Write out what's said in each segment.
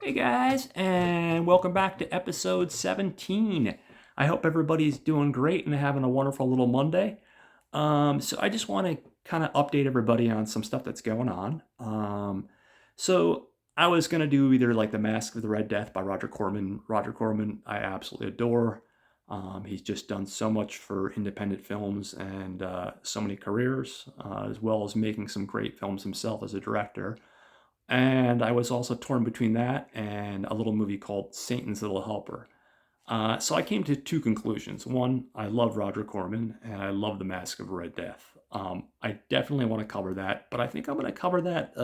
Hey guys, and welcome back to episode 17. I hope everybody's doing great and having a wonderful little Monday. So I just want to kind of update everybody on some stuff that's going on. So I was gonna do either like The Mask of the Red Death by Roger Corman. Roger Corman, I absolutely adore. He's just done so much for independent films and so many careers, as well as making some great films himself as a director. And I was also torn between that and a little movie called Satan's Little Helper. So I came to two conclusions. One, I love Roger Corman and I love The Mask of Red Death. I definitely want to cover that, but I think I'm going to cover that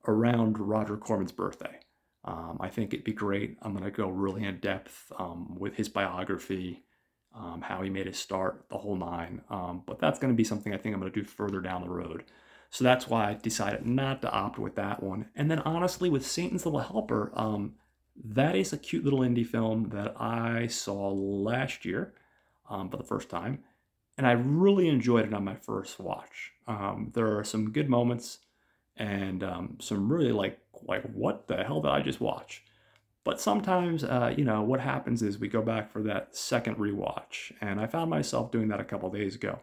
around Roger Corman's birthday. I think it'd be great. I'm going to go really in depth with his biography, how he made his start, the whole nine. But that's going to be something I think I'm going to do further down the road. So that's why I decided not to opt with that one. And then honestly, with Satan's Little Helper, that is a cute little indie film that I saw last year for the first time. And I really enjoyed it on my first watch. There are some good moments and some really like what the hell did I just watch? But sometimes, what happens is we go back for that second rewatch, and I found myself doing that a couple days ago,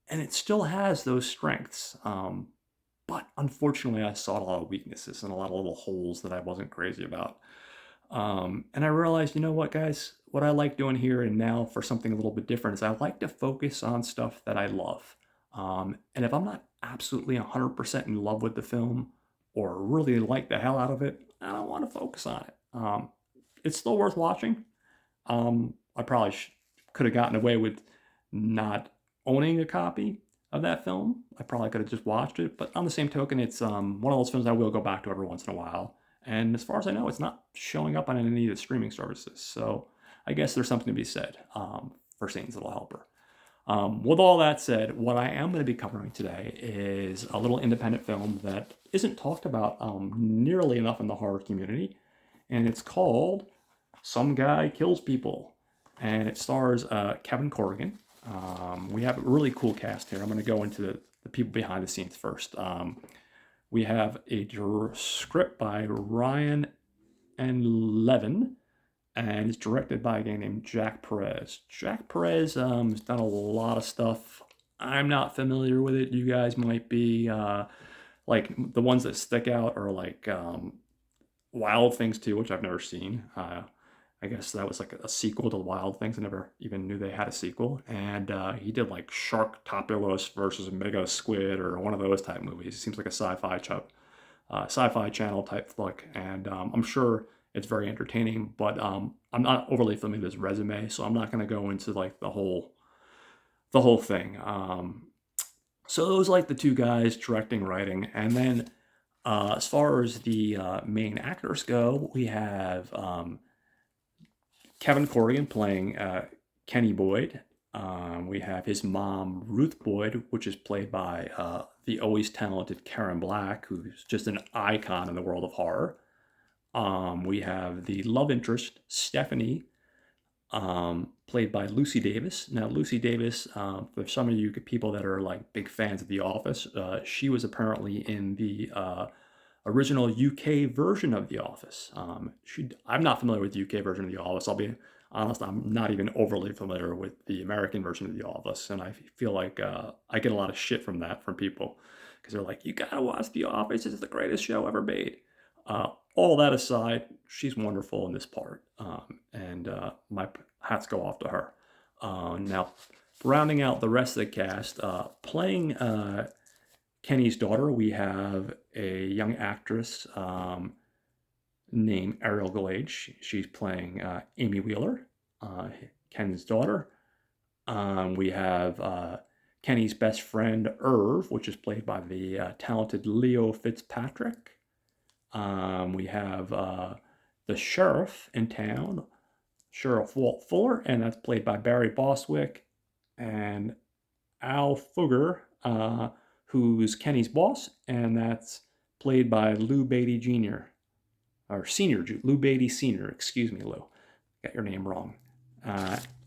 and it still has those strengths. But unfortunately, I saw a lot of weaknesses and a lot of little holes that I wasn't crazy about. And I realized, you know what, guys? What I like doing here and now for something a little bit different is I like to focus on stuff that I love. And if I'm not absolutely 100% in love with the film or really like the hell out of it, I don't want to focus on it. It's still worth watching. I probably could have gotten away with not owning a copy of that film. I probably could have just watched it. But on the same token, it's one of those films I will go back to every once in a while. And as far as I know, it's not showing up on any of the streaming services. So I guess there's something to be said for Satan's Little Helper. With all that said, what I am going to be covering today is a little independent film that isn't talked about nearly enough in the horror community, and it's called Some Guy Kills People, and it stars Kevin Corrigan. We have a really cool cast here. I'm going to go into the people behind the scenes first. We have a script by Ryan and Levin, and it's directed by a guy named Jack Perez. Jack Perez has done a lot of stuff. I'm not familiar with it. You guys might be. Like the ones that stick out are like Wild Things 2, which I've never seen. I guess that was like a sequel to Wild Things. I never even knew they had a sequel. And he did like Sharktopulus versus Mega Squid or one of those type movies. It seems like a sci-fi channel type flick, and I'm sure it's very entertaining. But I'm not overly familiar with his resume, so I'm not going to go into like the whole thing. So those like the two guys directing, writing, and then as far as the main actors go, we have Kevin Corrigan playing Kenny Boyd. We have his mom, Ruth Boyd, which is played by the always talented Karen Black, who's just an icon in the world of horror. We have the love interest, Stephanie, played by Lucy Davis. Now, Lucy Davis, for some of you people that are like big fans of The Office, she was apparently in the original UK version of The Office. I'm not familiar with the UK version of The Office. I'll be honest, I'm not even overly familiar with the American version of The Office, and I feel like I get a lot of shit from that from people because they're like, "You gotta watch The Office. It's the greatest show ever made." All that aside, she's wonderful in this part, and my hats go off to her. Now, rounding out the rest of the cast, playing Kenny's daughter, we have a young actress named Ariel Glade. She's playing Amy Wheeler, Ken's daughter. We have Kenny's best friend, Irv, which is played by the talented Leo Fitzpatrick. We have the sheriff in town, Sheriff Walt Fuller, and that's played by Barry Bostwick. And Al Fugger, who's Kenny's boss, and that's played by Lou Beatty Jr. or Senior, Lou Beatty Senior. Excuse me, Lou, got your name wrong.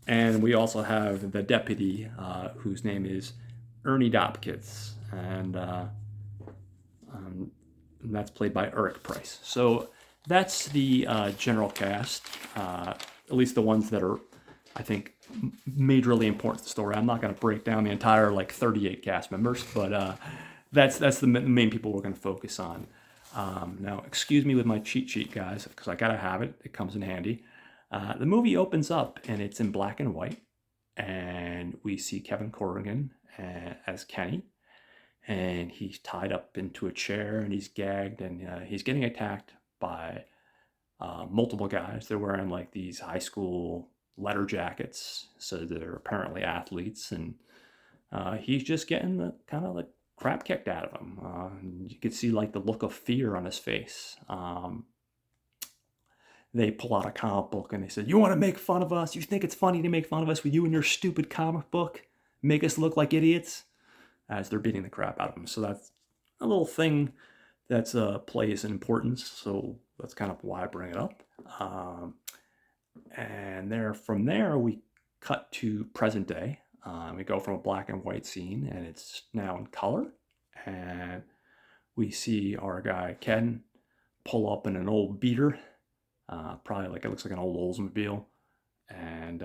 And we also have the deputy, whose name is Ernie Dopkins, and that's played by Eric Price. So that's the general cast, at least the ones that are, I think, majorly important to the story. I'm not going to break down the entire 38 cast members, but that's the main people we're going to focus on. Now, excuse me with my cheat sheet, guys, because I gotta have it. It comes in handy. The movie opens up and it's in black and white, and we see Kevin Corrigan as Kenny, and he's tied up into a chair and he's gagged, and he's getting attacked by multiple guys. They're wearing these high school letter jackets, so they're apparently athletes, and he's just getting the kind of crap kicked out of him. You could see the look of fear on his face. They pull out a comic book and they said, "You want to make fun of us? You think it's funny to make fun of us with you and your stupid comic book? Make us look like idiots?" As they're beating the crap out of him. So that's a little thing that's plays an importance. So that's kind of why I bring it up. And from there, we cut to present day. We go from a black and white scene, and it's now in color. And we see our guy Ken pull up in an old beater, probably it looks like an old Oldsmobile, and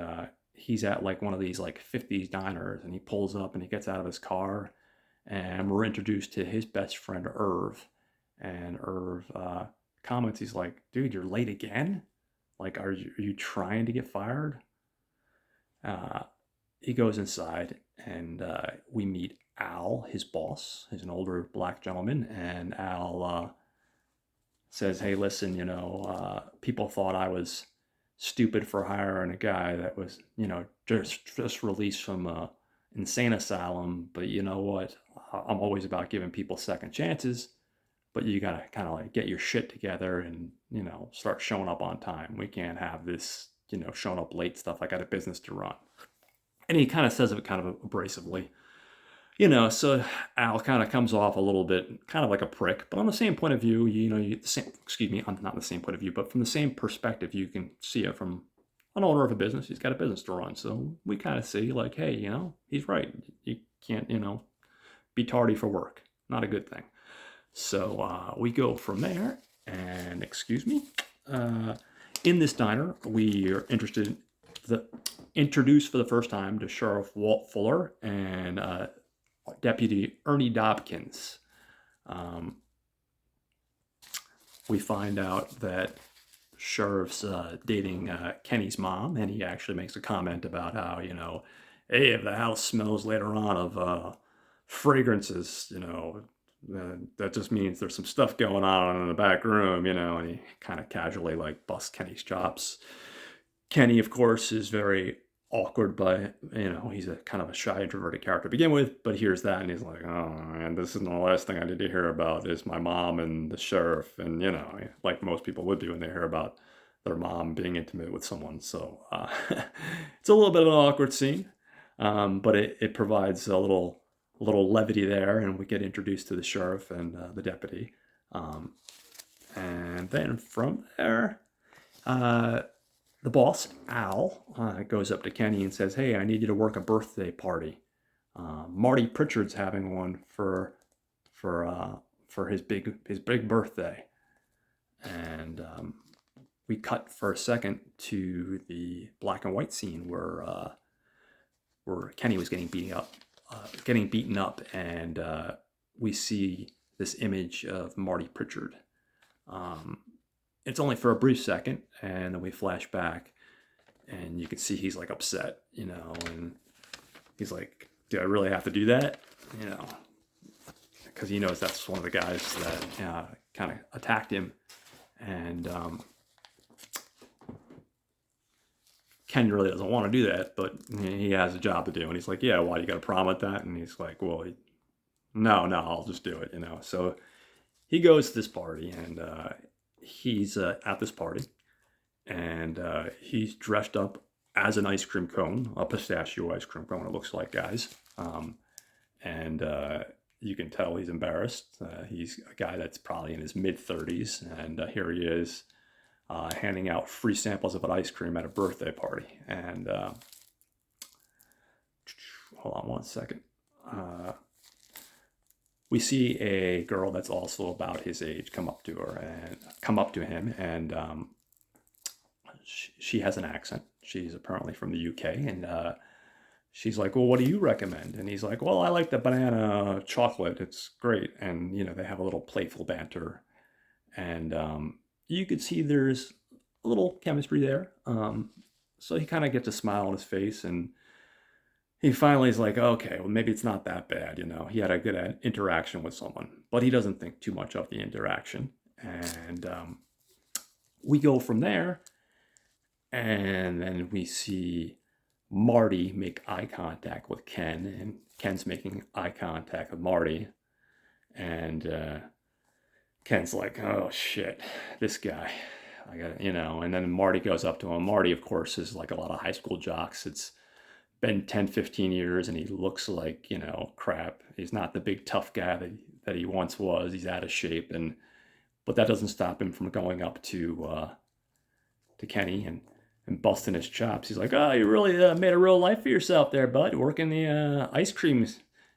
he's at one of these 50s diners, and he pulls up and he gets out of his car, and we're introduced to his best friend Irv, and Irv comments, he's like, "Dude, you're late again? Are you trying to get fired?" He goes inside, and we meet Al, his boss. He's an older black gentleman, and Al says, "Hey, listen, people thought I was stupid for hiring a guy that was, just released from a insane asylum, but you know what? I'm always about giving people second chances, but you gotta kind of get your shit together and, start showing up on time. We can't have this, showing up late stuff. I got a business to run." And he kind of says it kind of abrasively, so Al kind of comes off a little bit kind of like a prick, but on the same point of view, not the same point of view, but from the same perspective, you can see it from an owner of a business. He's got a business to run. So we kind of see hey, he's right. You can't, be tardy for work. Not a good thing. So we go from there, and in this diner, we are introduced for the first time to Sheriff Walt Fuller and Deputy Ernie Dobkins. We find out that Sheriff's dating Kenny's mom, and he actually makes a comment about how, hey, if the house smells later on of fragrances, that just means there's some stuff going on in the back room, and he kind of casually busts Kenny's chops. Kenny, of course, is very awkward by, he's a kind of a shy, introverted character to begin with, but hears that and he's like, "Oh man, this isn't the last thing I need to hear about is my mom and the sheriff." And, like most people would do when they hear about their mom being intimate with someone. So it's a little bit of an awkward scene, but it provides a little levity there, and we get introduced to the sheriff and the deputy. And then from there, the boss, Al, goes up to Kenny and says, "Hey, I need you to work a birthday party. Marty Pritchard's having one for his big birthday." And we cut for a second to the black and white scene where Kenny was getting beaten up, and we see this image of Marty Pritchard. It's only for a brief second, and then we flash back, and you can see he's upset, and he's like, "Do I really have to do that?" Because he knows that's one of the guys that kind of attacked him, and Ken really doesn't want to do that, but he has a job to do, and he's like, "Yeah, why, you got a problem with that?" And he's like, "Well, no, I'll just do it," So he goes to this party, and he's at this party, and he's dressed up as an ice cream cone, a pistachio ice cream cone, it looks like, guys. And you can tell he's embarrassed. He's a guy that's probably in his mid-30s, and here he is handing out free samples of an ice cream at a birthday party. And hold on one second. we see a girl that's also about his age come up to him, and she has an accent. She's apparently from the UK, and she's like, "Well, what do you recommend?" And he's like, "Well, I like the banana chocolate. It's great." And they have a little playful banter, and you could see there's a little chemistry there. So he kind of gets a smile on his face, and he finally is like, "Okay, well, maybe it's not that bad." He had a good interaction with someone, but he doesn't think too much of the interaction, and we go from there, and then we see Marty make eye contact with Ken, and Ken's making eye contact with Marty, and Ken's like, "Oh shit, this guy." I got and then Marty goes up to him. Marty, of course, is like a lot of high school jocks. It's been 10, 15 years, and he looks like, crap. He's not the big tough guy that he once was. He's out of shape, but that doesn't stop him from going up to Kenny and busting his chops. He's like, "Oh, you really made a real life for yourself there, bud. Working the ice cream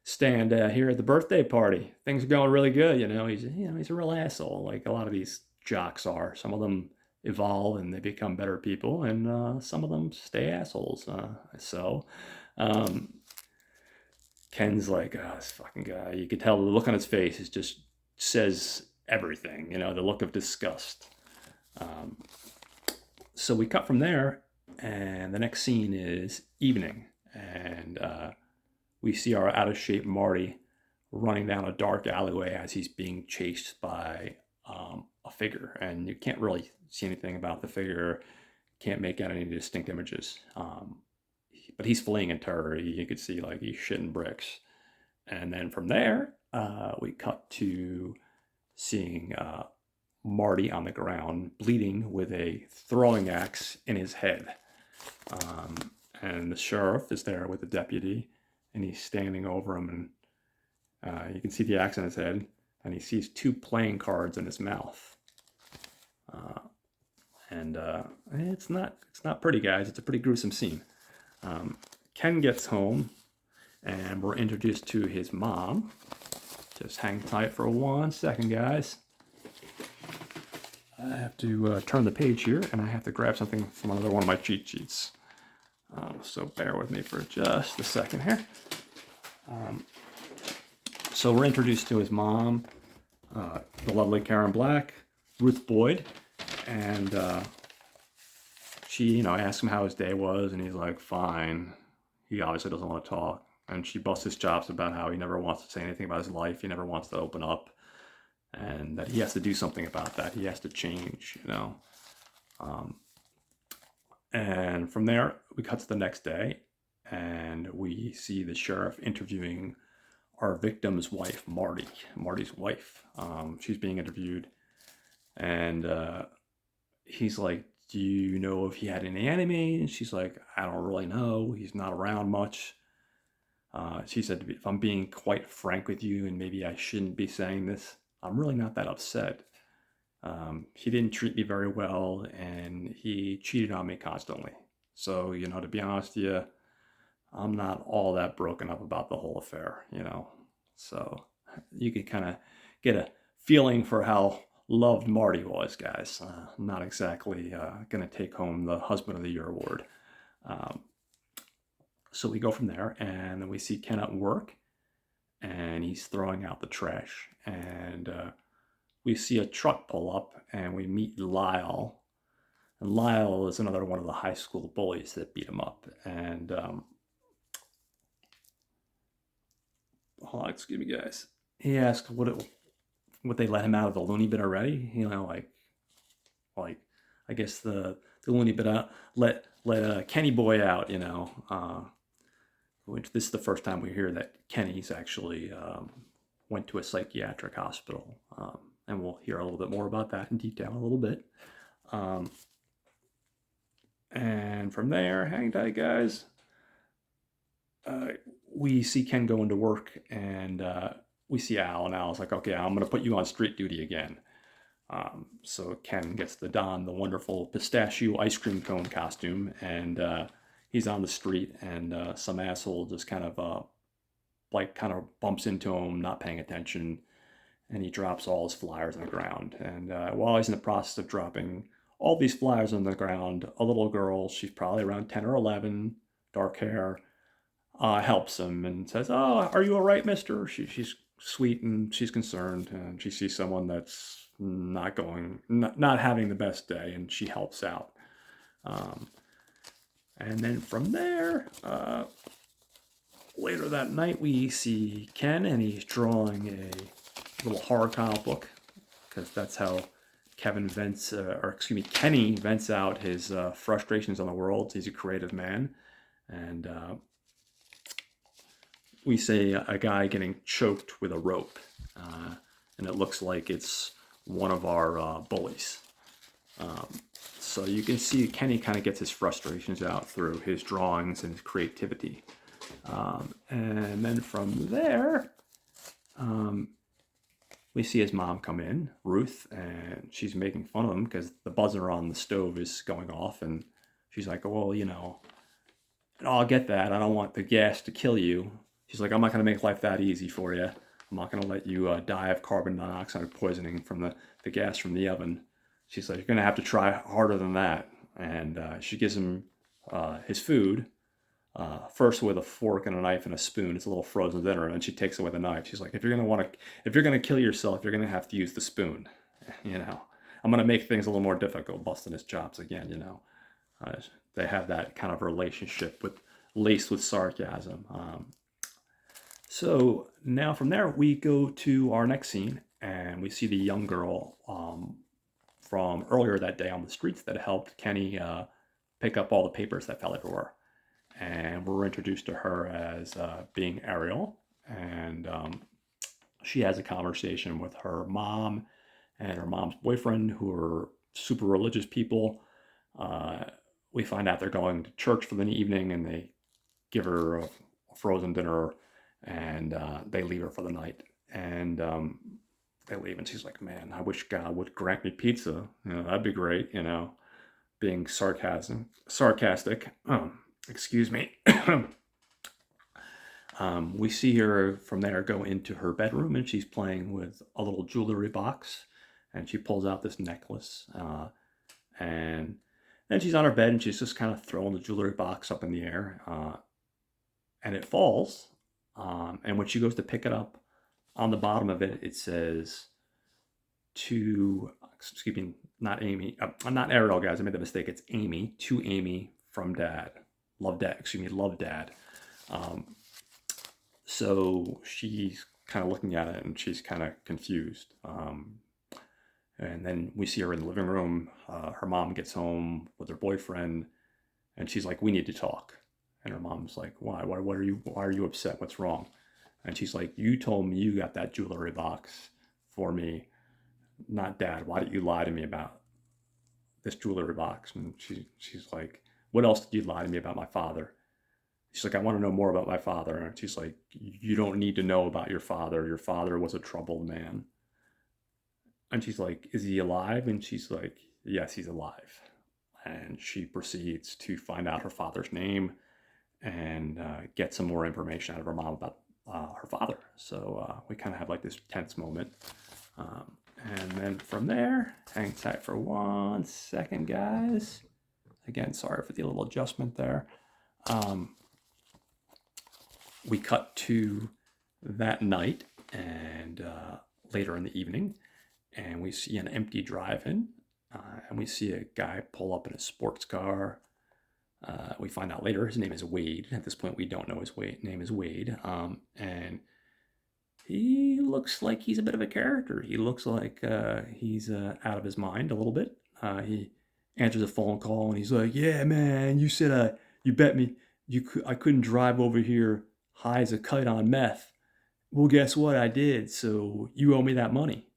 stand here at the birthday party. Things are going really good." He's a real asshole, like a lot of these jocks are. Some of them evolve and they become better people, and some of them stay assholes. So Ken's like, "Oh, this fucking guy." You could tell the look on his face is just says everything. The look of disgust. So we cut from there, and the next scene is evening, and we see our out of shape Marty running down a dark alleyway as he's being chased by a figure, and you can't really see anything about the figure, can't make out any distinct images, but he's fleeing in terror. You could see like he's shitting bricks, and then from there we cut to seeing Marty on the ground bleeding with a throwing axe in his head, and the sheriff is there with the deputy, and he's standing over him, and you can see the axe in his head, and he sees 2 playing cards in his mouth. And it's not pretty, guys. It's a pretty gruesome scene. Ken gets home, and we're introduced to his mom. Just hang tight for 1 second, guys. I have to turn the page here, and I have to grab something from another one of my cheat sheets. So bear with me for just a second here. So we're introduced to his mom, the lovely Karen Black, Ruth Boyd, and she, asks him how his day was, and he's like, fine. He obviously doesn't want to talk, and she busts his chops about how he never wants to say anything about his life. He never wants to open up, and that he has to do something about that. He has to change, And from there, we cut to the next day, and we see the sheriff interviewing our victim's wife, Marty's wife. She's being interviewed, and he's like, do you know if he had any enemies? And she's like, I don't really know. He's not around much. She said, if I'm being quite frank with you, and maybe I shouldn't be saying this, I'm really not that upset. He didn't treat me very well, and he cheated on me constantly. So, to be honest with you, I'm not all that broken up about the whole affair, So you can kind of get a feeling for how loved Marty was, guys. Not exactly going to take home the Husband of the Year award. So we go from there, and then we see Ken at work, and he's throwing out the trash, and we see a truck pull up, and we meet Lyle. And Lyle is another one of the high school bullies that beat him up. And excuse me, guys. He asked would they let him out of the loony bin already? Like I guess the loony bin out, let Kenny boy out. Which this is the first time we hear that Kenny's actually went to a psychiatric hospital. And we'll hear a little bit more about that in detail in a little bit. And from there, hang tight, guys. We see Ken go into work, and we see Al, and Al's like, okay, I'm going to put you on street duty again. So Ken gets the wonderful pistachio ice cream cone costume, and he's on the street, and some asshole just kind of like kind of bumps into him, not paying attention, and he drops all his flyers on the ground. And while he's in the process of dropping all these flyers on the ground, a little girl, she's probably around 10 or 11, dark hair, helps him and says, "Oh, are you all right, mister?" She's sweet and she's concerned, and she sees someone that's not having the best day, and she helps out. Um, and then from there, later that night, we see Ken, and he's drawing a little horror comic book, because that's how Kenny vents out his frustrations on the world. He's a creative man, and we see a guy getting choked with a rope, and it looks like it's one of our bullies. So you can see Kenny kind of gets his frustrations out through his drawings and his creativity. And then from there, we see his mom come in, Ruth, and she's making fun of him because the buzzer on the stove is going off, and she's like, "Well, I'll get that. I don't want the gas to kill you." She's like, "I'm not going to make life that easy for you. I'm not going to let you die of carbon dioxide poisoning from the gas from the oven." She's like, "You're going to have to try harder than that." And she gives him his food, first with a fork and a knife and a spoon. It's a little frozen dinner, and then she takes it with a knife. She's like, if you're going to kill yourself, you're going to have to use the spoon. I'm going to make things a little more difficult, busting his chops again. They have that kind of relationship laced with sarcasm. So now from there, we go to our next scene, and we see the young girl from earlier that day on the streets that helped Kenny pick up all the papers that fell everywhere. And we're introduced to her as being Ariel, and she has a conversation with her mom and her mom's boyfriend, who are super religious people. We find out they're going to church for the evening, and they give her a frozen dinner, and they leave her for the night. And they leave, and she's like, "Man, I wish God would grant me pizza. That'd be great." Being sarcastic. Excuse me. We see her from there go into her bedroom, and she's playing with a little jewelry box, and she pulls out this necklace, and then she's on her bed, and she's just kind of throwing the jewelry box up in the air, and it falls, and when she goes to pick it up, on the bottom of it, it says excuse me, not Amy, not Ariel, guys, I made the mistake, it's Amy, to Amy from Dad. Love Dad. So she's kind of looking at it, and she's kind of confused. And then we see her in the living room. Her mom gets home with her boyfriend, and she's like, "We need to talk." And her mom's like, "Why? Why are you upset? What's wrong?" And she's like, "You told me you got that jewelry box for me, not Dad. Why did you lie to me about this jewelry box?" And she's like, "What else did you lie to me about my father?" She's like, "I want to know more about my father." And she's like, "You don't need to know about your father. Your father was a troubled man." And she's like, "Is he alive?" And she's like, "Yes, he's alive." And she proceeds to find out her father's name and get some more information out of her mom about her father. So we kind of have like this tense moment. And then from there, hang tight for 1 second, guys. Again, sorry for the little adjustment there. We cut to that night and later in the evening, and we see an empty drive-in, and we see a guy pull up in a sports car. We find out later his name is Wade. At this point, we don't know his name is Wade, and he looks like he's a bit of a character. He looks like he's out of his mind a little bit. He answers a phone call, and he's like, "Yeah, man, you said you bet me I couldn't drive over here high as a kite on meth. Well, guess what? I did. So you owe me that money."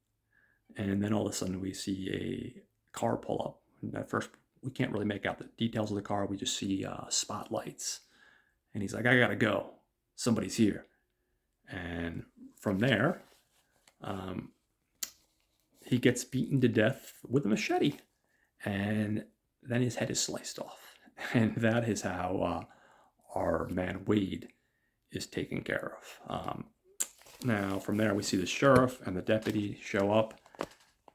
And then all of a sudden, we see a car pull up. And at first, we can't really make out the details of the car. We just see spotlights. And he's like, "I gotta go. Somebody's here." And from there, he gets beaten to death with a machete. And then his head is sliced off. And that is how our man Wade is taken care of. Now, from there, we see the sheriff and the deputy show up,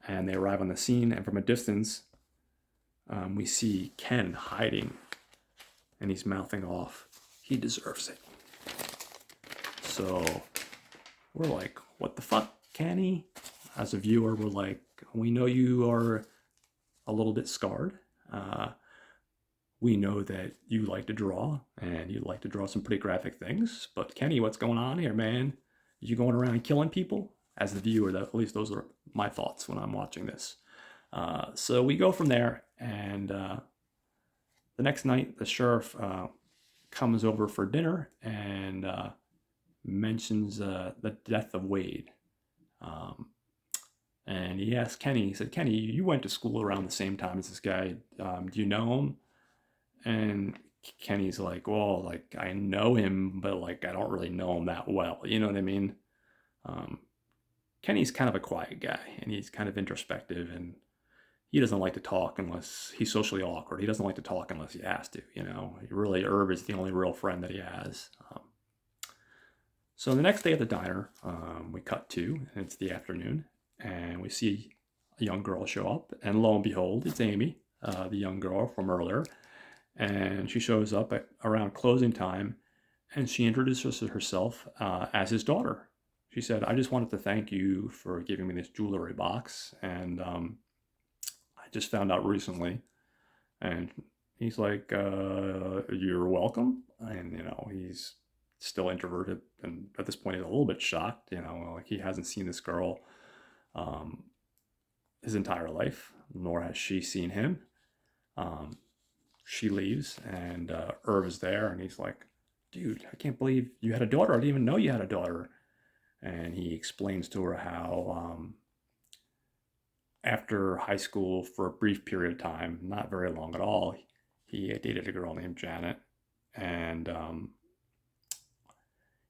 and they arrive on the scene. And from a distance, we see Ken hiding, and he's mouthing off, "He deserves it." So we're like, "What the fuck, Kenny?" As a viewer, we're like, "We know you are a little bit scarred. We know that you like to draw, and you like to draw some pretty graphic things. But Kenny, what's going on here, man? You going around killing people?" As the viewer, at least those are my thoughts when I'm watching this. So we go from there, and the next night, the sheriff comes over for dinner and mentions the death of Wade. And he asked Kenny, he said, "Kenny, you went to school around the same time as this guy. Do you know him?" And Kenny's like, "Well, like, I know him, but like, I don't really know him that well." You know what I mean? Kenny's kind of a quiet guy, and he's kind of introspective, and he doesn't like to talk unless he's socially awkward. He doesn't like to talk unless he has to, you know. Really, Herb is the only real friend that he has. So the next day at the diner, we cut to, and it's the afternoon, and we see a young girl show up, and lo and behold, it's Amy, the young girl from earlier, and she shows up around closing time, and she introduces herself as his daughter. She said, "I just wanted to thank you for giving me this jewelry box, and I just found out recently." And he's like, "You're welcome." And, you know, he's still introverted, and at this point he's a little bit shocked, you know, like he hasn't seen this girl um, his entire life, nor has she seen him. She leaves, and Irv is there, and he's like, "Dude, I can't believe you had a daughter. I didn't even know you had a daughter." And he explains to her how after high school, for a brief period of time, not very long at all, he dated a girl named Janet, and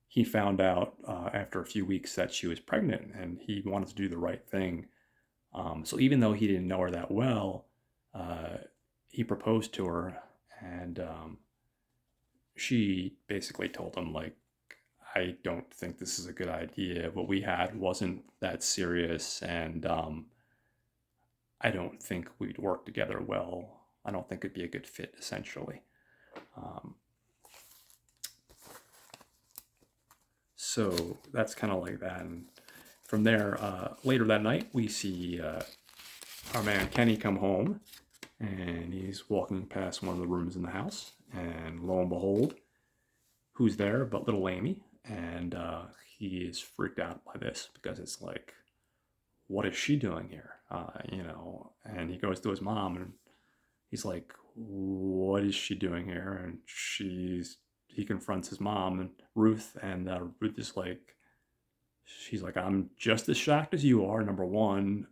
he found out after a few weeks that she was pregnant, and he wanted to do the right thing. So even though he didn't know her that well, he proposed to her, and she basically told him, like, "I don't think this is a good idea. What we had wasn't that serious, and I don't think we'd work together well. I don't think it'd be a good fit," essentially. So that's kind of like that. And from there, later that night, we see our man Kenny come home, and he's walking past one of the rooms in the house, and lo and behold, who's there but little Amy? And he is freaked out by this, because it's like, what is she doing here? You know, and he goes to his mom, and he's like, "What is she doing here?" And he confronts his mom, and Ruth, and Ruth is like, she's like, "I'm just as shocked as you are, number one,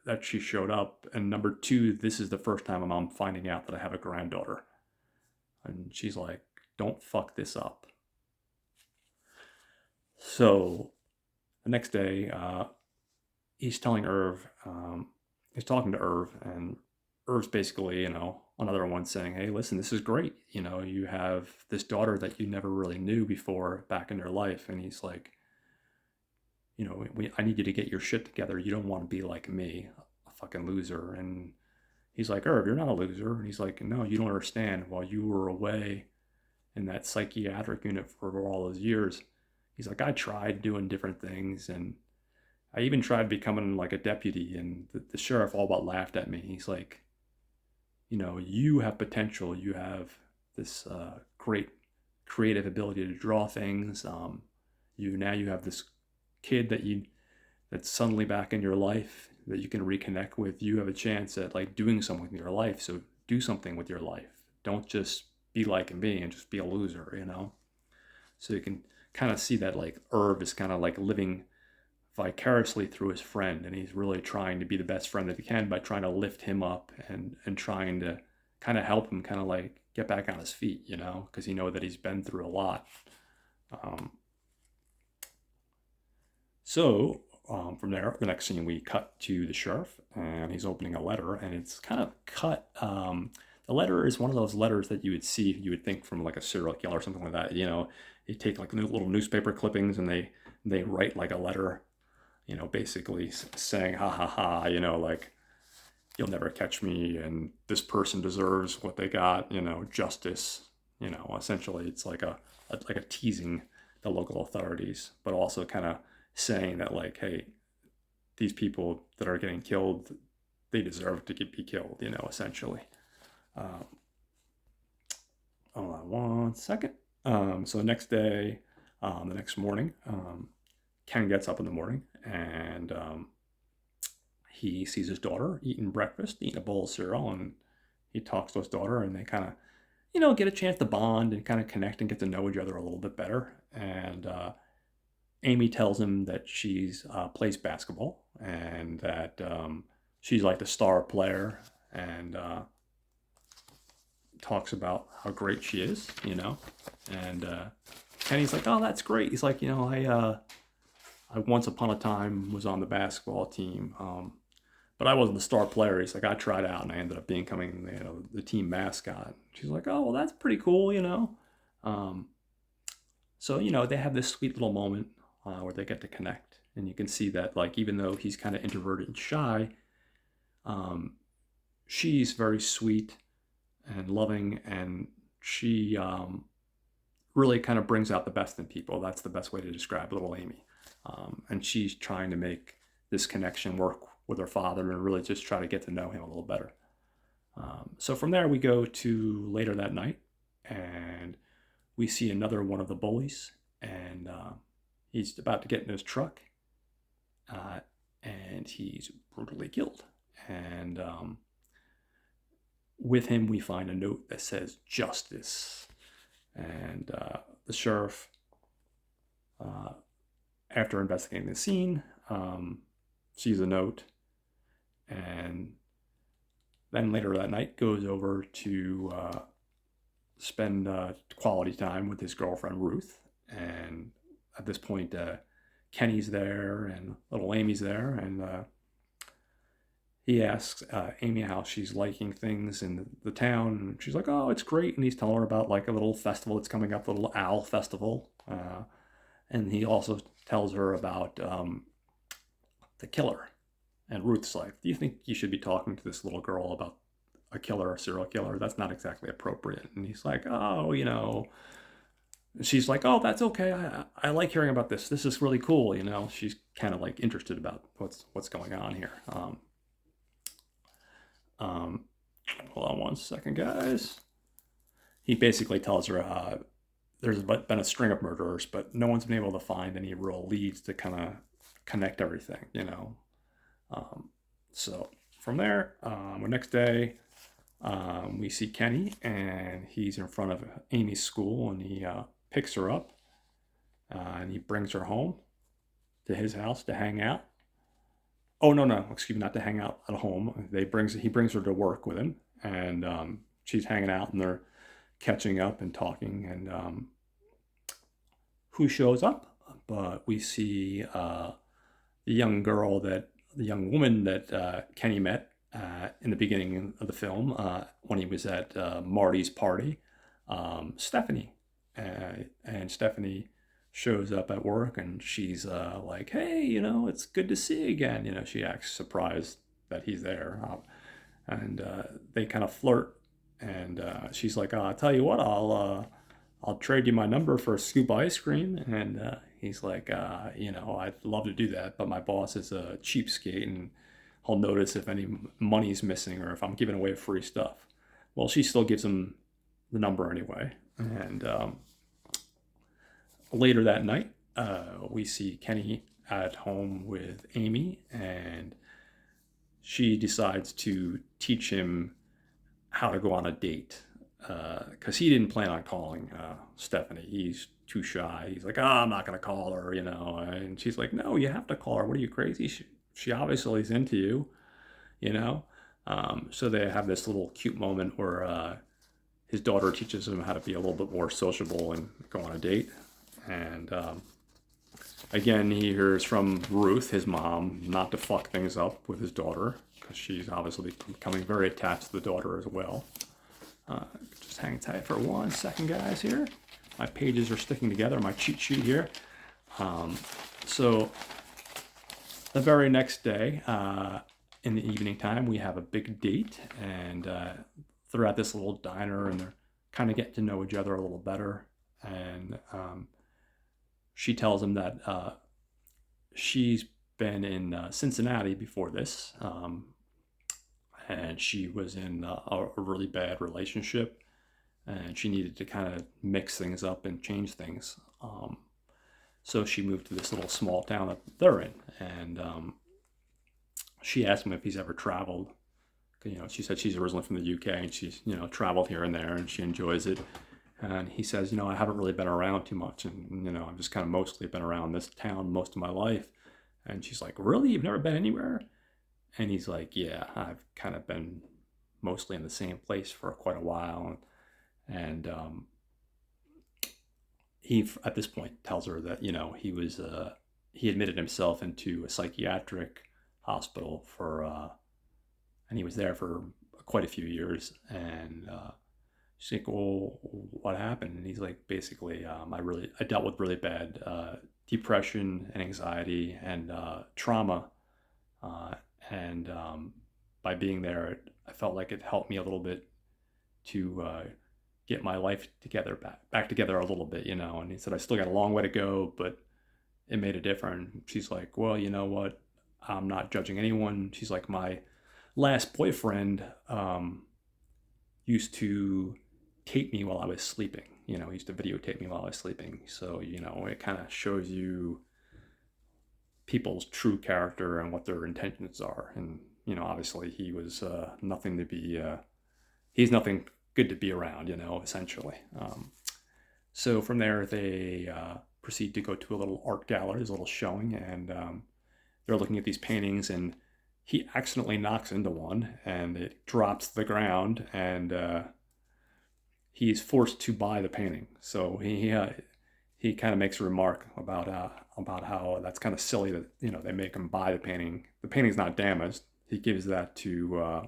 that she showed up, and number two, this is the first time I'm finding out that I have a granddaughter." And she's like, "Don't fuck this up." So the next day, he's telling Irv, he's talking to Irv, and Irv's basically, you know, another one saying, "Hey, listen, this is great. You know, you have this daughter that you never really knew before back in your life." And he's like, "You know, I need you to get your shit together. You don't want to be like me, a fucking loser." And he's like, "Irv, you're not a loser." And he's like, "No, you don't understand. While you were away in that psychiatric unit for all those years," he's like, "I tried doing different things, and I even tried becoming like a deputy, and the sheriff all but laughed at me." He's like, "You know, you have potential. You have this great creative ability to draw things. You have this kid that's suddenly back in your life that you can reconnect with. You have a chance at like doing something with your life. So do something with your life. Don't just be like me and just be a loser, you know." So you can kind of see that like Irv is kind of like living vicariously through his friend, and he's really trying to be the best friend that he can by trying to lift him up, and trying to kind of help him kind of like get back on his feet, you know, because he know that he's been through a lot. um, from there, the next scene, we cut to the sheriff, and he's opening a letter, and it's kind of cut The letter is one of those letters that you would think from like a serial killer or something like that. You know, you take like little newspaper clippings and they write like a letter, you know, basically saying ha ha ha, you know, like you'll never catch me and this person deserves what they got, you know, justice, you know, essentially it's like a teasing the local authorities, but also kind of saying that like, hey, these people that are getting killed, they deserve to be killed, you know, essentially. Um, Hold on one second. So the next day, the next morning, Ken gets up in the morning and he sees his daughter eating breakfast, eating a bowl of cereal, and he talks to his daughter, and they kind of, you know, get a chance to bond and kind of connect and get to know each other a little bit better. And Amy tells him that she's plays basketball and that she's like the star player, and talks about how great she is, you know. And Kenny's like, "Oh, that's great." He's like, "You know, I once upon a time was on the basketball team, but I wasn't the star player." He's like, "I tried out and I ended up becoming, you know, the team mascot." She's like, "Oh, well, that's pretty cool, you know." Um, so you know, they have this sweet little moment where they get to connect, and you can see that like even though he's kind of introverted and shy, um, she's very sweet and loving, and she really kind of brings out the best in people. That's the best way to describe little Amy. And she's trying to make this connection work with her father and really just try to get to know him a little better. So from there, we go to later that night, and we see another one of the bullies, and he's about to get in his truck, and he's brutally killed. And with him, we find a note that says justice. And the sheriff, after investigating the scene, sees a note, and then later that night goes over to spend quality time with his girlfriend Ruth. And at this point, Kenny's there and little Amy's there, and he asks Amy how she's liking things in the town, and she's like, "Oh, it's great." And he's telling her about like a little festival that's coming up, the little Owl Festival, and he also tells her about the killer. And Ruth's like, "Do you think you should be talking to this little girl about a killer, a serial killer? That's not exactly appropriate." And he's like, "Oh, you know." She's like, "Oh, that's okay. I like hearing about this. This is really cool." You know, she's kind of like interested about what's going on here. Um, Hold on one second, guys. He basically tells her there's been a string of murderers, but no one's been able to find any real leads to kind of connect everything, you know. So from there, the next day, we see Kenny, and he's in front of Amy's school, and he picks her up, and he brings her home to his house to hang out. Oh no, excuse me, not to hang out at home. He brings her to work with him, and she's hanging out, and they're catching up and talking. And who shows up? But we see the young woman that Kenny met in the beginning of the film when he was at Marty's party, Stephanie, and Stephanie shows up at work, and she's like, "Hey, you know, it's good to see you again." You know, she acts surprised that he's there, and they kind of flirt. And she's like, "I'll tell you what, I'll trade you my number for a scoop of ice cream." And he's like, "You know, I'd love to do that, but my boss is a cheapskate, and he'll notice if any money's missing or if I'm giving away free stuff." Well, she still gives him the number anyway, and later that night, we see Kenny at home with Amy, and she decides to teach him how to go on a date because he didn't plan on calling Stephanie. He's too shy. He's like, "Oh, I'm not going to call her, you know." And she's like, "No, you have to call her. What are you, crazy? She obviously is into you, you know." So they have this little cute moment where his daughter teaches him how to be a little bit more sociable and go on a date. And again, he hears from Ruth, his mom, not to fuck things up with his daughter because she's obviously becoming very attached to the daughter as well. Just hang tight for 1 second, guys, here. My pages are sticking together, my cheat sheet here. So the very next day, in the evening time, we have a big date, and they're at this little diner, and they're kind of getting to know each other a little better. And she tells him that she's been in Cincinnati before this, and she was in a really bad relationship, and she needed to kind of mix things up and change things. So she moved to this little small town that they're in, and she asked him if he's ever traveled. She said she's originally from the UK, and she's traveled here and there, and she enjoys it. And he says, I haven't really been around too much, and I've just kind of mostly been around this town most of my life. And she's like, really? You've never been anywhere? And he's like, yeah, I've kind of been mostly in the same place for quite a while. And he, at this point, tells her that he admitted himself into a psychiatric hospital and he was there for quite a few years. And she's like, well, what happened? And he's like, basically, I dealt with really bad depression and anxiety and trauma, and by being there, I felt like it helped me a little bit to get my life together, back together a little bit, And he said, I still got a long way to go, but it made a difference. She's like, well, you know what? I'm not judging anyone. She's like, my last boyfriend used to tape me while I was sleeping. He used to videotape me while I was sleeping. So, it kind of shows you people's true character and what their intentions are. And, obviously he was he's nothing good to be around, essentially. So from there, they proceed to go to a little art gallery, a little showing, and they're looking at these paintings, and he accidentally knocks into one, and it drops to the ground, and he's forced to buy the painting. So he kind of makes a remark about how that's kind of silly that they make him buy the painting. The painting's not damaged. He gives that to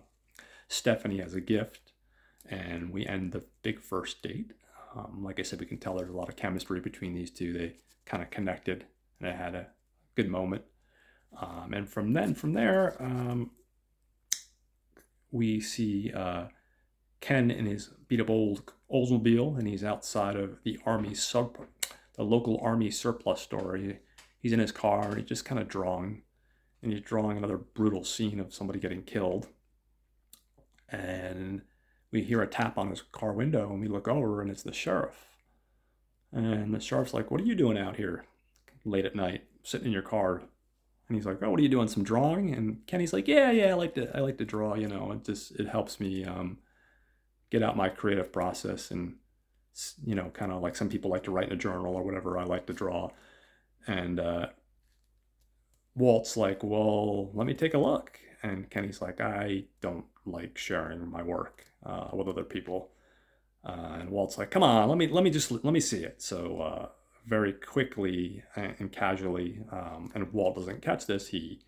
Stephanie as a gift, and we end the big first date. Like I said, we can tell there's a lot of chemistry between these two. They kind of connected, and it had a good moment. And from there, we see Ken in his beat up old Oldsmobile, and he's outside of the local army surplus store. He's in his car, and he's just kind of drawing, and he's drawing another brutal scene of somebody getting killed. And we hear a tap on his car window, and we look over, and it's the sheriff. And the sheriff's like, what are you doing out here late at night, sitting in your car? And he's like, oh, what are you doing, some drawing? And Kenny's like, yeah, I like to draw, it helps me get out my creative process, and kind of like some people like to write in a journal or whatever, I like to draw. And Walt's like, well, let me take a look. And Kenny's like, I don't like sharing my work with other people. And Walt's like, come on, let me see it. So very quickly and casually, and Walt doesn't catch this, he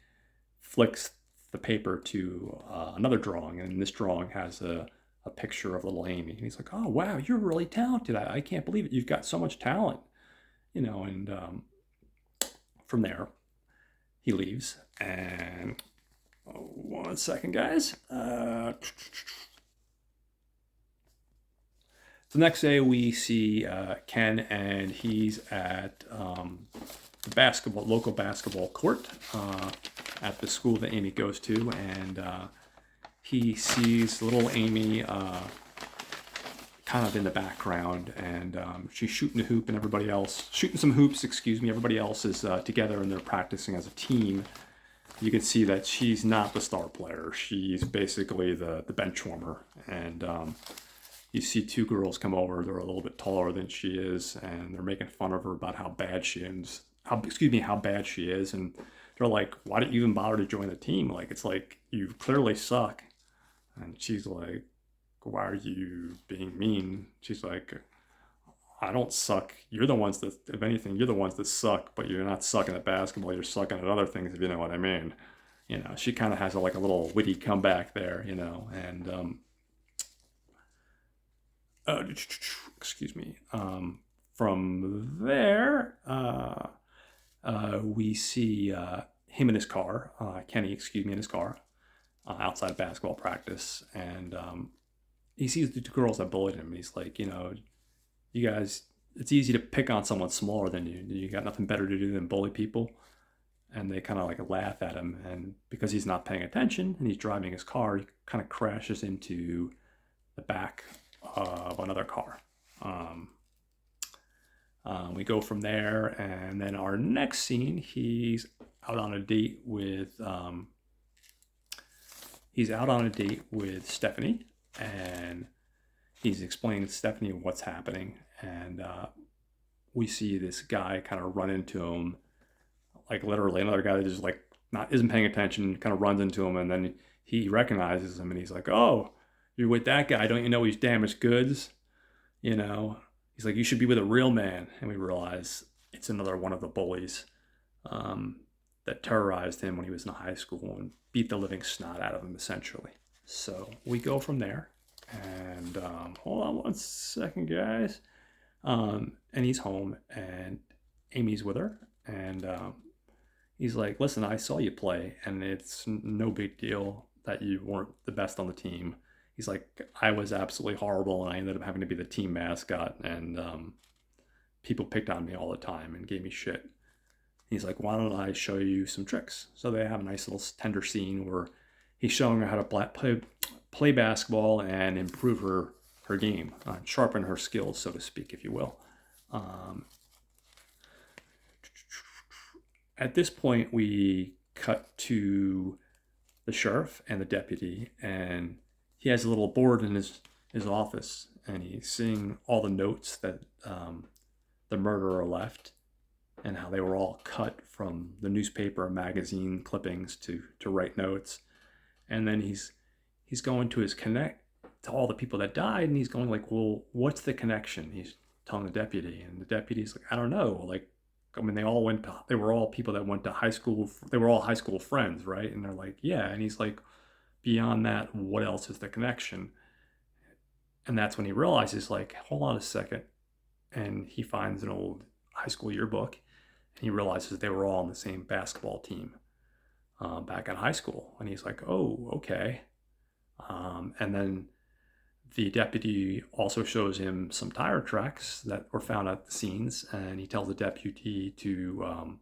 flicks the paper to another drawing, and this drawing has a picture of little Amy. And he's like, oh, wow, you're really talented. I can't believe it. You've got so much talent, and from there, he leaves. And 1 second, guys. The next day, we see Ken, and he's at the local basketball court at the school that Amy goes to, and he sees little Amy kind of in the background, and she's shooting a hoop, and everybody else shooting some hoops. Everybody else is together, and they're practicing as a team. You can see that she's not the star player. She's basically the bench warmer, and you see two girls come over. They're a little bit taller than she is, and they're making fun of her about how bad she is. And they're like, why didn't you even bother to join the team? Like, it's like, you clearly suck. And she's like, why are you being mean? She's like, I don't suck. You're the ones that, if anything, you're the ones that suck, but you're not sucking at basketball. You're sucking at other things, if you know what I mean. She kind of has a little witty comeback there, and excuse me. From there, we see him in his car, Kenny, excuse me, in his car, outside of basketball practice, and he sees the two girls that bullied him. He's like, you guys, it's easy to pick on someone smaller than you. You got nothing better to do than bully people. And they kind of like laugh at him. And because he's not paying attention and he's driving his car, he kind of crashes into the back of another car. We go from there, and then our next scene, he's out on a date with Stephanie, and he's explaining to Stephanie what's happening, and we see this guy kind of run into him, like literally another guy that just like isn't paying attention, kind of runs into him, and then he recognizes him, and he's like, "Oh, you're with that guy? Don't you know he's damaged goods?" He's like, "You should be with a real man." And we realize it's another one of the bullies that terrorized him when he was in high school and beat the living snot out of him, essentially. So we go from there. And hold on one second, guys. And he's home, and Amy's with her. And he's like, "Listen, I saw you play, and it's no big deal that you weren't the best on the team." He's like, "I was absolutely horrible, and I ended up having to be the team mascot, and people picked on me all the time and gave me shit." He's like, "Why don't I show you some tricks?" So they have a nice little tender scene where he's showing her how to play basketball and improve her game, sharpen her skills, so to speak, if you will. At this point, we cut to the sheriff and the deputy, and he has a little board in his office, and he's seeing all the notes that the murderer left, and how they were all cut from the newspaper and magazine clippings to write notes. And then he's going to to all the people that died, and he's going like, "Well, what's the connection?" He's telling the deputy, and the deputy's like, "I don't know. Like, I mean, they were all people that went to high school. They were all high school friends, right?" And they're like, "Yeah." And he's like, "Beyond that, what else is the connection?" And that's when he realizes, like, hold on a second. And he finds an old high school yearbook, and he realizes they were all on the same basketball team back in high school. And he's like, "Oh, okay." And then the deputy also shows him some tire tracks that were found at the scenes, and he tells the deputy to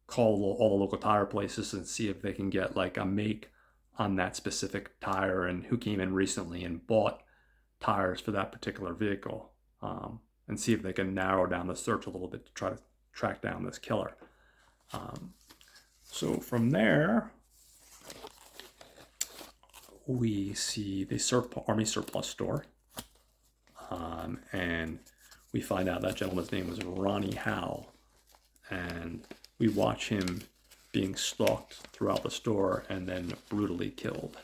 call all the local tire places and see if they can get like a make on that specific tire and who came in recently and bought tires for that particular vehicle, and see if they can narrow down the search a little bit to try to track down this killer. So from there, we see the Army surplus store, and we find out that gentleman's name was Ronnie Howe, and we watch him being stalked throughout the store and then brutally killed.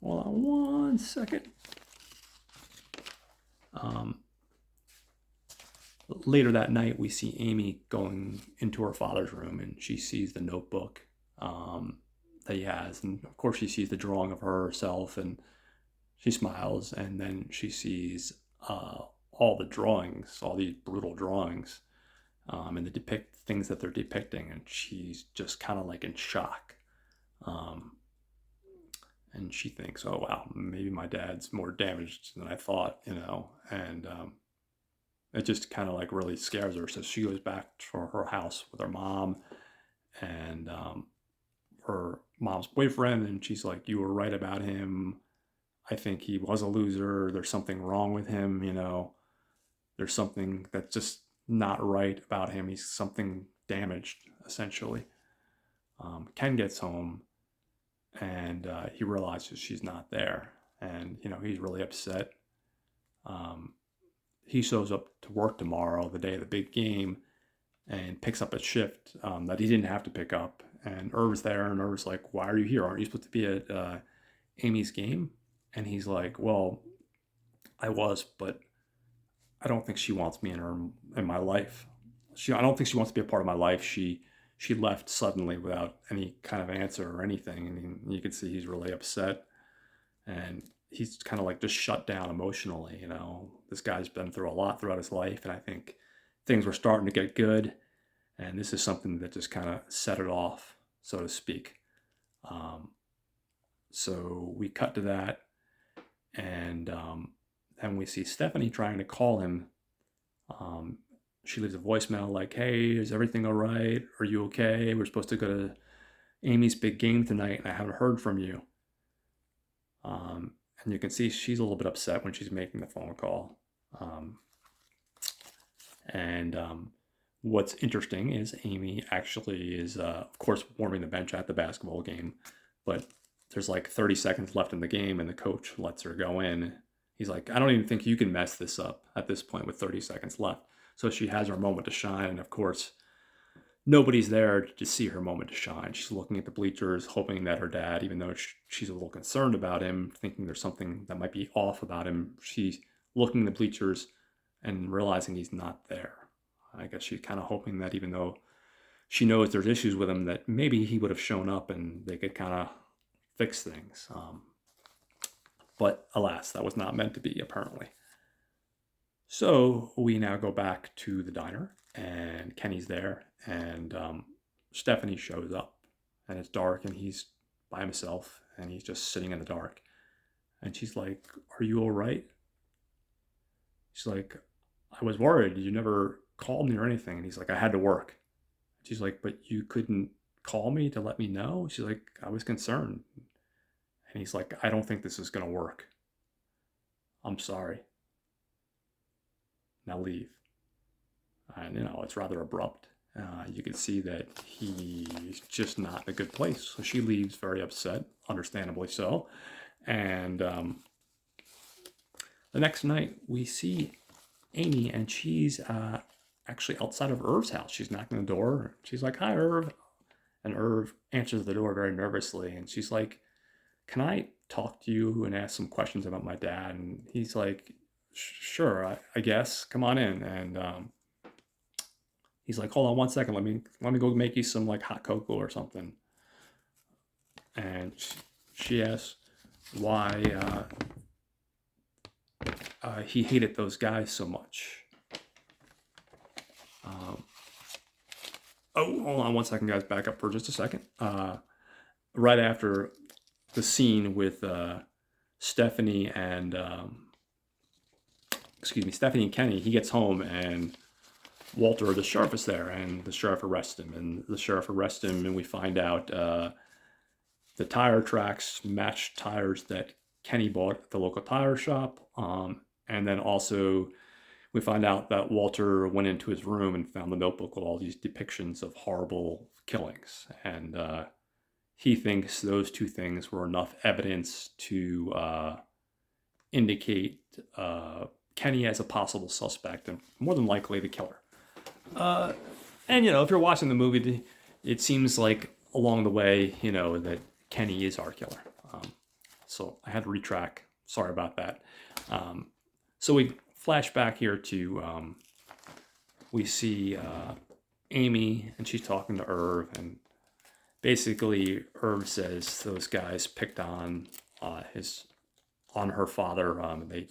Hold on one second. Later that night, we see Amy going into her father's room, and she sees the notebook that he has, and of course she sees the drawing of herself, and she smiles, and then she sees all the drawings, all these brutal drawings, and the things that they're depicting, and she's just kind of like in shock. And she thinks, "Oh wow, maybe my dad's more damaged than I thought," and it just kind of like really scares her. So she goes back to her house with her mom and her mom's boyfriend, and she's like, "You were right about him. I think he was a loser. There's something wrong with him, There's something that's just not right about him. He's something damaged, essentially." Ken gets home, and he realizes she's not there, and he's really upset. He shows up to work tomorrow, the day of the big game, and picks up a shift that he didn't have to pick up. And Irv's there, and Irv's like, "Why are you here? Aren't you supposed to be at Amy's game?" And he's like, "Well, I was, but I don't think she wants me in my life. I don't think she wants to be a part of my life. She left suddenly without any kind of answer or anything." And you can see he's really upset, and he's kind of like just shut down emotionally. You know, this guy's been through a lot throughout his life, and I think things were starting to get good, and this is something that just kind of set it off, so to speak. Um, so we cut to that, and then we see Stephanie trying to call him. Um, she leaves a voicemail like, "Hey, is everything all right? Are you okay? We're supposed to go to Amy's big game tonight, and I haven't heard from you." And you can see she's a little bit upset when she's making the phone call. And what's interesting is Amy actually is, of course, warming the bench at the basketball game, but there's like 30 seconds left in the game, and the coach lets her go in. He's like, "I don't even think you can mess this up at this point with 30 seconds left." So she has her moment to shine, and of course, nobody's there to see her moment to shine. She's looking at the bleachers, hoping that her dad, even though she's a little concerned about him, thinking there's something that might be off about him, she's looking at the bleachers and realizing he's not there. I guess she's kind of hoping that even though she knows there's issues with him, that maybe he would have shown up and they could kind of fix things. But alas, that was not meant to be, apparently. So we now go back to the diner, and Kenny's there, and Stephanie shows up, and it's dark, and he's by himself, and he's just sitting in the dark. And she's like, "Are you all right?" She's like, "I was worried. You never called me or anything." And he's like, "I had to work." She's like, "But you couldn't call me to let me know?" She's like, "I was concerned." And he's like, "I don't think this is going to work. I'm sorry. Now leave." And, it's rather abrupt. You can see that he's just not in a good place. So she leaves very upset, understandably so. And the next night, we see Amy, and she's actually outside of Irv's house. She's knocking on the door. She's like, "Hi, Irv." And Irv answers the door very nervously. And she's like, "Can I talk to you and ask some questions about my dad?" And he's like, "Sure, I guess. Come on in." And he's like, "Hold on 1 second. Let me go make you some like hot cocoa or something." And she asks why he hated those guys so much. Hold on 1 second, guys. Back up for just a second. Right after the scene with Stephanie and Stephanie and Kenny, he gets home, and Walter, the sheriff, is there, and the sheriff arrests him. And we find out the tire tracks match tires that Kenny bought at the local tire shop. And then also we find out that Walter went into his room and found the notebook with all these depictions of horrible killings. And he thinks those two things were enough evidence to indicate Kenny as a possible suspect and more than likely the killer. And if you're watching the movie, it seems like along the way, that Kenny is our killer. So I had to retrack. Sorry about that. So we flash back here to we see Amy, and she's talking to Irv, and basically Irv says those guys picked on her father. They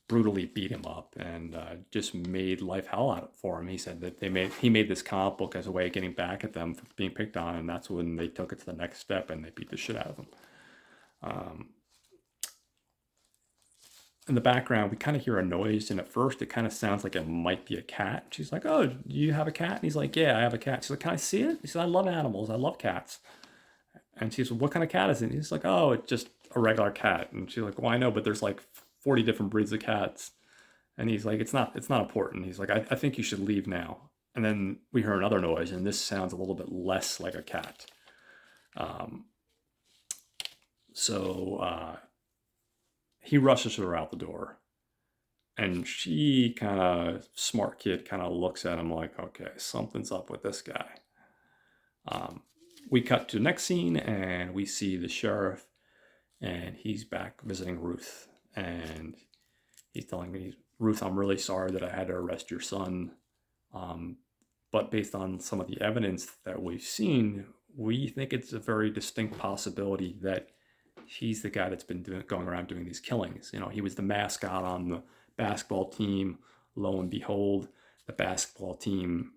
brutally beat him up and just made life hell out for him. He said that he made this comic book as a way of getting back at them for being picked on, and that's when they took it to the next step and they beat the shit out of them. In the background, we kind of hear a noise, and at first it kind of sounds like it might be a cat. She's like, "Oh, do you have a cat?" And he's like, "Yeah, I have a cat." She's like, "Can I see it?" He said, "I love animals. I love cats." And she's like, "What kind of cat is it?" And he's like, "Oh, it's just a regular cat." And she's like, "Well, I know, but there's like 40 different breeds of cats." And he's like, it's not important. He's like, I think you should leave now." And then we hear another noise, and this sounds a little bit less like a cat. So he rushes her out the door, and she kind of, smart kid, kind of looks at him like, okay, something's up with this guy. We cut to the next scene, and we see the sheriff, and he's back visiting Ruth, and he's telling me, "Ruth, I'm really sorry that I had to arrest your son. But based on some of the evidence that we've seen, we think it's a very distinct possibility that he's the guy that's been going around doing these killings. You know, he was the mascot on the basketball team. Lo and behold, the basketball team,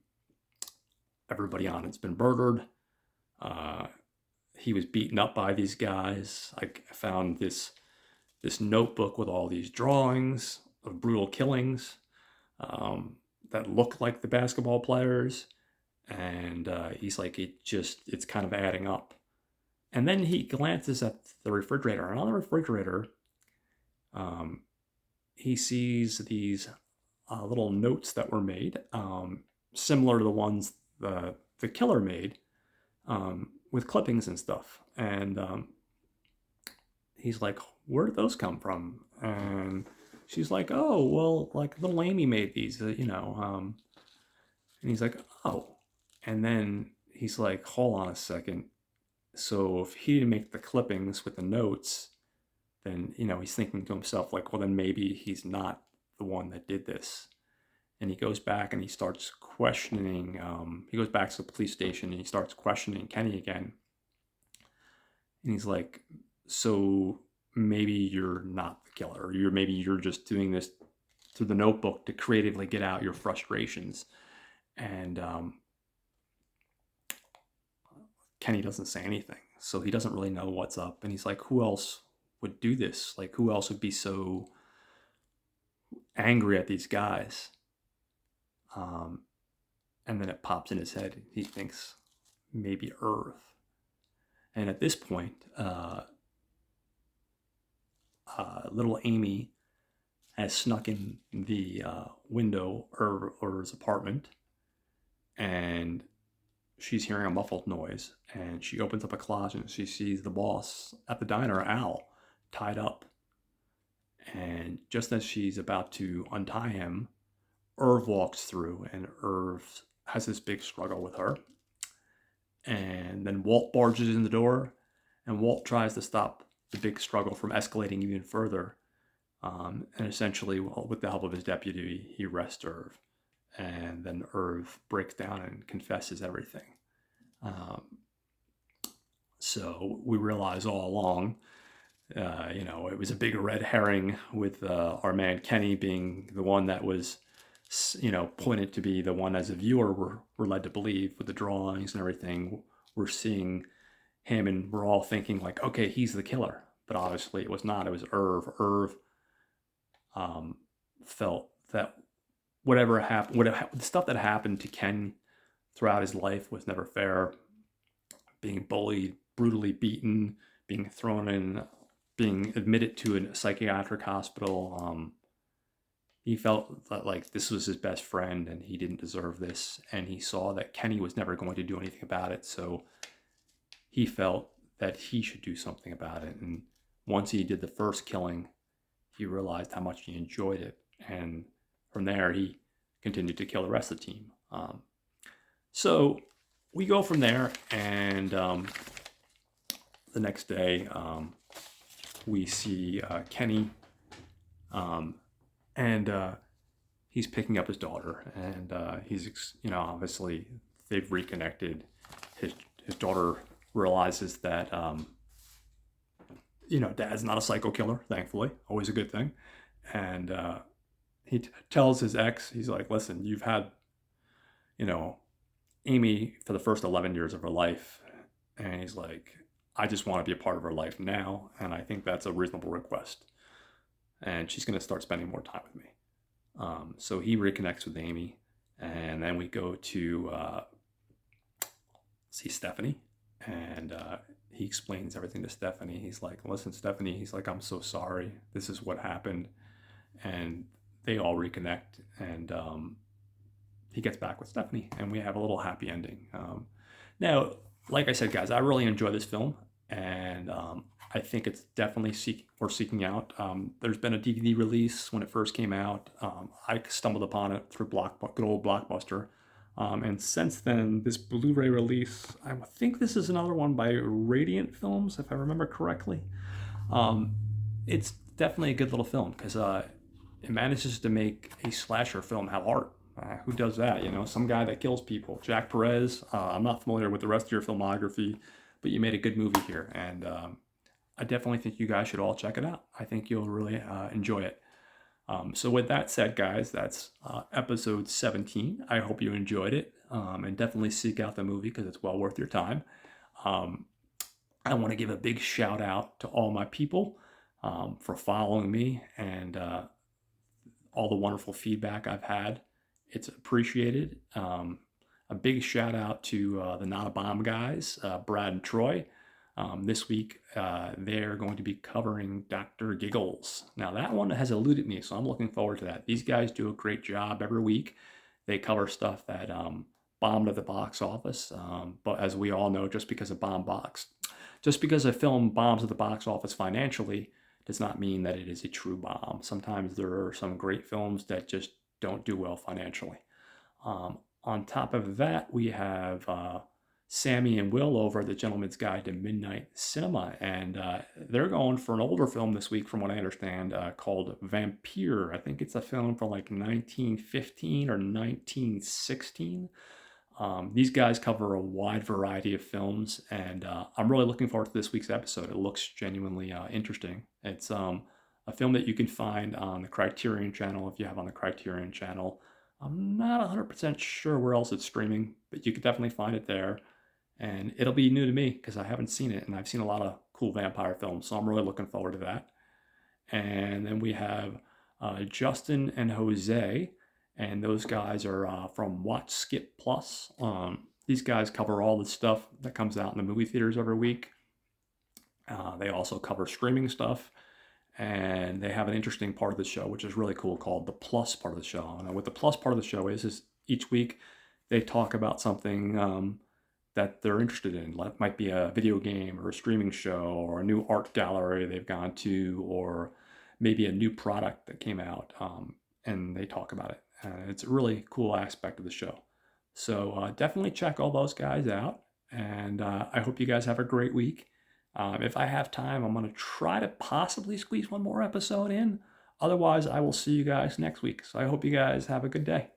everybody on it's been murdered. He was beaten up by these guys. I found this notebook with all these drawings of brutal killings that look like the basketball players, and he's like, it's kind of adding up. And then he glances at the refrigerator, and on the refrigerator, he sees these little notes that were made, similar to the ones the killer made, with clippings and stuff. And he's like, where did those come from? And she's like, oh, well, like little Amy made these, you know. And he's like, oh. And then he's like, hold on a second. So if he didn't make the clippings with the notes, then, you know, he's thinking to himself, like, well, then maybe he's not the one that did this. And he goes back and he starts questioning, he goes back to the police station and he starts questioning Kenny again. And he's like, so maybe you're not the killer, or maybe you're just doing this through the notebook to creatively get out your frustrations. And Kenny doesn't say anything, so he doesn't really know what's up. And he's like, who else would do this? Like, who else would be so angry at these guys? And then it pops in his head. He thinks maybe Irv. And at this point, little Amy has snuck in the window of Irv's apartment, and she's hearing a muffled noise, and she opens up a closet and she sees the boss at the diner, Al, tied up. And just as she's about to untie him, Irv walks through, and Irv has this big struggle with her. And then Walt barges in the door, and Walt tries to stop the big struggle from escalating even further. And essentially, well, with the help of his deputy, he arrests Irv. And then Irv breaks down and confesses everything. So we realize all along, you know, it was a big red herring with our man Kenny being the one that was, you know, pointed to be the one as a viewer we're led to believe with the drawings and everything. We're seeing him and we're all thinking like, okay, he's the killer. But obviously it was not. It was Irv. Irv felt that whatever happened, the stuff that happened to Ken throughout his life was never fair. Being bullied, brutally beaten, being thrown in, being admitted to a psychiatric hospital. He felt that like this was his best friend and he didn't deserve this. And he saw that Kenny was never going to do anything about it. So he felt that he should do something about it. And once he did the first killing, he realized how much he enjoyed it. And from there, he continued to kill the rest of the team. So we go from there, and the next day, we see Kenny, and he's picking up his daughter, and he's, you know, obviously they've reconnected. His daughter realizes that, you know, dad's not a psycho killer, thankfully, always a good thing. And he tells his ex, he's like, listen, you've had, you know, Amy for the first 11 years of her life. And he's like, I just want to be a part of her life now. And I think that's a reasonable request. And she's going to start spending more time with me. So he reconnects with Amy. And then we go to see Stephanie. And he explains everything to Stephanie. He's like, listen, Stephanie, he's like, I'm so sorry. This is what happened. And they all reconnect. And he gets back with Stephanie. And we have a little happy ending. Now, like I said, guys, I really enjoy this film. And I think it's definitely worth seeking out. There's been a DVD release when it first came out. I stumbled upon it through good old Blockbuster. And since then, this Blu-ray release, I think this is another one by Radiant Films, if I remember correctly. It's definitely a good little film because it manages to make a slasher film have art. Who does that? You know, some guy that kills people. Jack Perez. I'm not familiar with the rest of your filmography, but you made a good movie here, and I definitely think you guys should all check it out. I think you'll really enjoy it. So with that said, guys, that's episode 17. I hope you enjoyed it, and definitely seek out the movie because it's well worth your time. Um, I want to give a big shout out to all my people for following me and all the wonderful feedback I've had. It's appreciated. A big shout out to the Not a Bomb guys, Brad and Troy. This week, they're going to be covering Dr. Giggles. Now, that one has eluded me, so I'm looking forward to that. These guys do a great job every week. They cover stuff that bombed at the box office, but as we all know, just because a film bombs at the box office financially does not mean that it is a true bomb. Sometimes there are some great films that just don't do well financially. On top of that, we have Sammy and Will over at the Gentleman's Guide to Midnight Cinema, and they're going for an older film this week, from what I understand, called Vampire. I think it's a film from like 1915 or 1916. These guys cover a wide variety of films, and I'm really looking forward to this week's episode. It looks genuinely interesting. It's a film that you can find on the Criterion channel if you have on the Criterion channel. I'm not 100% sure where else it's streaming, but you could definitely find it there. And it'll be new to me because I haven't seen it, and I've seen a lot of cool vampire films, so I'm really looking forward to that. And then we have Justin and Jose, and those guys are from Watch Skip Plus. These guys cover all the stuff that comes out in the movie theaters every week. They also cover streaming stuff, and they have an interesting part of the show, which is really cool, called the Plus part of the show. And what the Plus part of the show is each week they talk about something that they're interested in. It might be a video game or a streaming show or a new art gallery they've gone to, or maybe a new product that came out, and they talk about it. It's a really cool aspect of the show. So definitely check all those guys out, and I hope you guys have a great week. If I have time, I'm going to try to possibly squeeze one more episode in. Otherwise, I will see you guys next week. So I hope you guys have a good day.